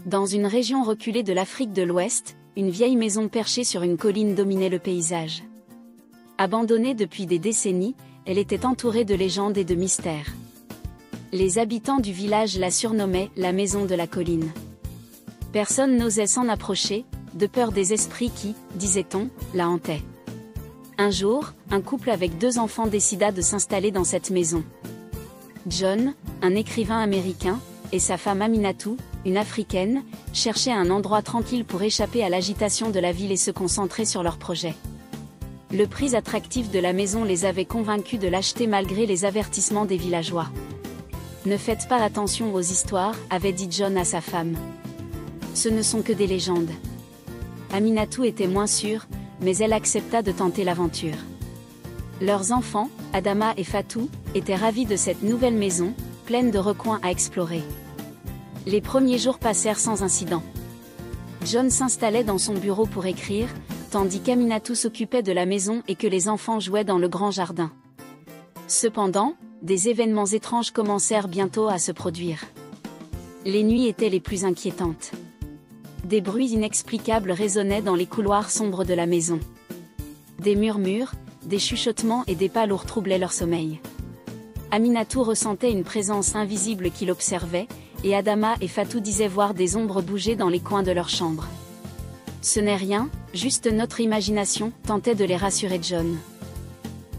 Dans une région reculée de l'Afrique de l'Ouest, une vieille maison perchée sur une colline dominait le paysage. Abandonnée depuis des décennies, elle était entourée de légendes et de mystères. Les habitants du village la surnommaient « la maison de la colline ». Personne n'osait s'en approcher, de peur des esprits qui, disait-on, la hantaient. Un jour, un couple avec 2 enfants décida de s'installer dans cette maison. John, un écrivain américain, et sa femme Aminatou, une Africaine, cherchaient un endroit tranquille pour échapper à l'agitation de la ville et se concentrer sur leur projet. Le prix attractif de la maison les avait convaincus de l'acheter malgré les avertissements des villageois. « Ne faites pas attention aux histoires », avait dit John à sa femme. « Ce ne sont que des légendes. » Aminatou était moins sûre, mais elle accepta de tenter l'aventure. Leurs enfants, Adama et Fatou, étaient ravis de cette nouvelle maison, pleine de recoins à explorer. Les premiers jours passèrent sans incident. John s'installait dans son bureau pour écrire, tandis qu'Aminatou s'occupait de la maison et que les enfants jouaient dans le grand jardin. Cependant, des événements étranges commencèrent bientôt à se produire. Les nuits étaient les plus inquiétantes. Des bruits inexplicables résonnaient dans les couloirs sombres de la maison. Des murmures, des chuchotements et des pas lourds troublaient leur sommeil. Aminatou ressentait une présence invisible qui l'observait, et Adama et Fatou disaient voir des ombres bouger dans les coins de leur chambre. « Ce n'est rien, juste notre imagination », tentait de les rassurer John.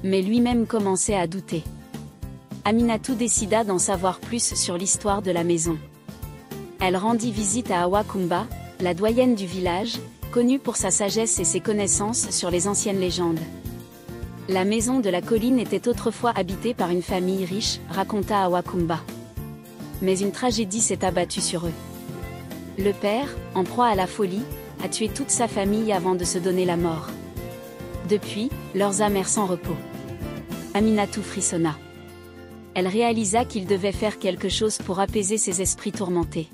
Mais lui-même commençait à douter. Aminatou décida d'en savoir plus sur l'histoire de la maison. Elle rendit visite à Awa Kumba, la doyenne du village, connue pour sa sagesse et ses connaissances sur les anciennes légendes. La maison de la colline était autrefois habitée par une famille riche, raconta Awa Kumba. Mais une tragédie s'est abattue sur eux. Le père, en proie à la folie, a tué toute sa famille avant de se donner la mort. Depuis, leurs âmes errent sans repos. Aminatou frissonna. Elle réalisa qu'il devait faire quelque chose pour apaiser ces esprits tourmentés.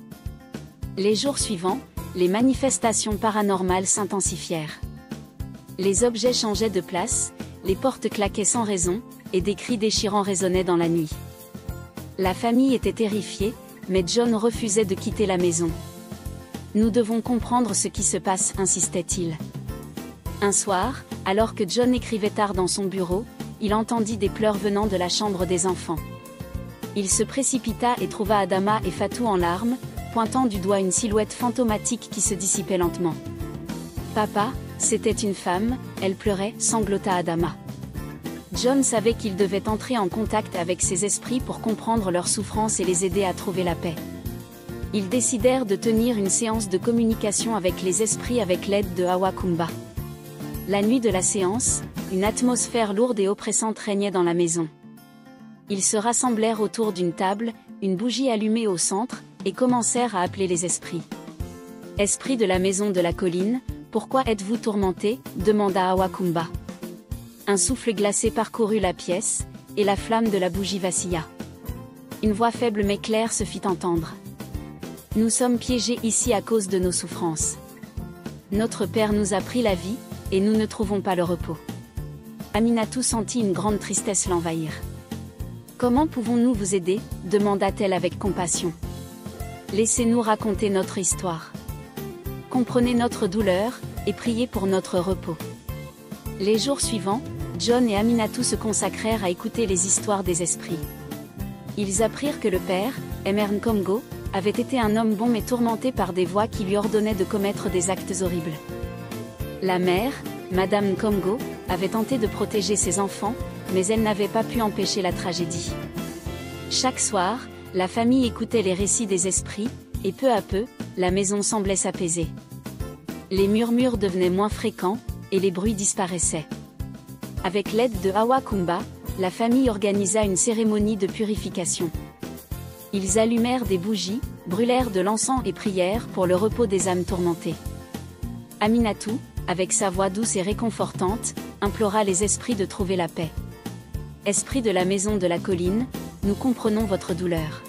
Les jours suivants, les manifestations paranormales s'intensifièrent. Les objets changeaient de place, les portes claquaient sans raison, et des cris déchirants résonnaient dans la nuit. La famille était terrifiée, mais John refusait de quitter la maison. « Nous devons comprendre ce qui se passe », insistait-il. Un soir, alors que John écrivait tard dans son bureau, il entendit des pleurs venant de la chambre des enfants. Il se précipita et trouva Adama et Fatou en larmes, pointant du doigt une silhouette fantomatique qui se dissipait lentement. « Papa, c'était une femme, elle pleurait », sanglota Adama. John savait qu'il devait entrer en contact avec ces esprits pour comprendre leurs souffrances et les aider à trouver la paix. Ils décidèrent de tenir une séance de communication avec les esprits avec l'aide de Awa Kumba. La nuit de la séance, une atmosphère lourde et oppressante régnait dans la maison. Ils se rassemblèrent autour d'une table, une bougie allumée au centre, et commencèrent à appeler les esprits. « Esprits de la maison de la colline, pourquoi êtes-vous tourmentés ?» demanda Awa Kumba. Un souffle glacé parcourut la pièce, et la flamme de la bougie vacilla. Une voix faible mais claire se fit entendre. « Nous sommes piégés ici à cause de nos souffrances. Notre père nous a pris la vie, et nous ne trouvons pas le repos. » Aminatou sentit une grande tristesse l'envahir. « Comment pouvons-nous vous aider ?» demanda-t-elle avec compassion. « Laissez-nous raconter notre histoire. Comprenez notre douleur, et priez pour notre repos. » Les jours suivants, John et Aminatou se consacrèrent à écouter les histoires des esprits. Ils apprirent que le père, Emern Komgo, avait été un homme bon mais tourmenté par des voix qui lui ordonnaient de commettre des actes horribles. La mère, Madame Komgo, avait tenté de protéger ses enfants, mais elle n'avait pas pu empêcher la tragédie. Chaque soir, la famille écoutait les récits des esprits, et peu à peu, la maison semblait s'apaiser. Les murmures devenaient moins fréquents, et les bruits disparaissaient. Avec l'aide de Awa Kumba, la famille organisa une cérémonie de purification. Ils allumèrent des bougies, brûlèrent de l'encens et prièrent pour le repos des âmes tourmentées. Aminatou, avec sa voix douce et réconfortante, implora les esprits de trouver la paix. « Esprits de la maison de la colline, nous comprenons votre douleur.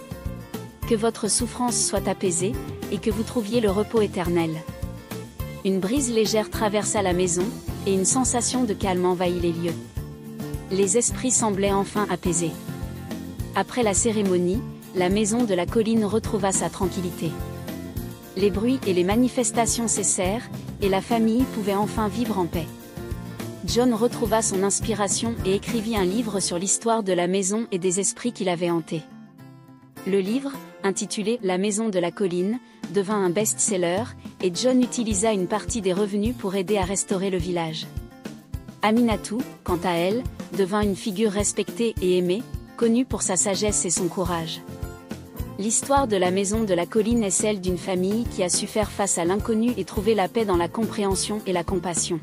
Que votre souffrance soit apaisée, et que vous trouviez le repos éternel. » Une brise légère traversa la maison, et une sensation de calme envahit les lieux. Les esprits semblaient enfin apaisés. Après la cérémonie, la maison de la colline retrouva sa tranquillité. Les bruits et les manifestations cessèrent, et la famille pouvait enfin vivre en paix. John retrouva son inspiration et écrivit un livre sur l'histoire de la maison et des esprits qui l'avaient hanté. Le livre, intitulé « La maison de la colline », devint un best-seller, et John utilisa une partie des revenus pour aider à restaurer le village. Aminatou, quant à elle, devint une figure respectée et aimée, connue pour sa sagesse et son courage. L'histoire de la maison de la colline est celle d'une famille qui a su faire face à l'inconnu et trouver la paix dans la compréhension et la compassion.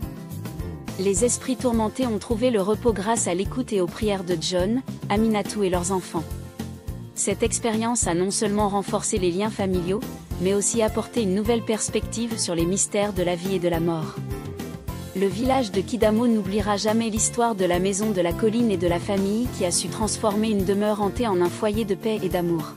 Les esprits tourmentés ont trouvé le repos grâce à l'écoute et aux prières de John, Aminatou et leurs enfants. Cette expérience a non seulement renforcé les liens familiaux, mais aussi apporté une nouvelle perspective sur les mystères de la vie et de la mort. Le village de Kidamo n'oubliera jamais l'histoire de la maison de la colline et de la famille qui a su transformer une demeure hantée en un foyer de paix et d'amour.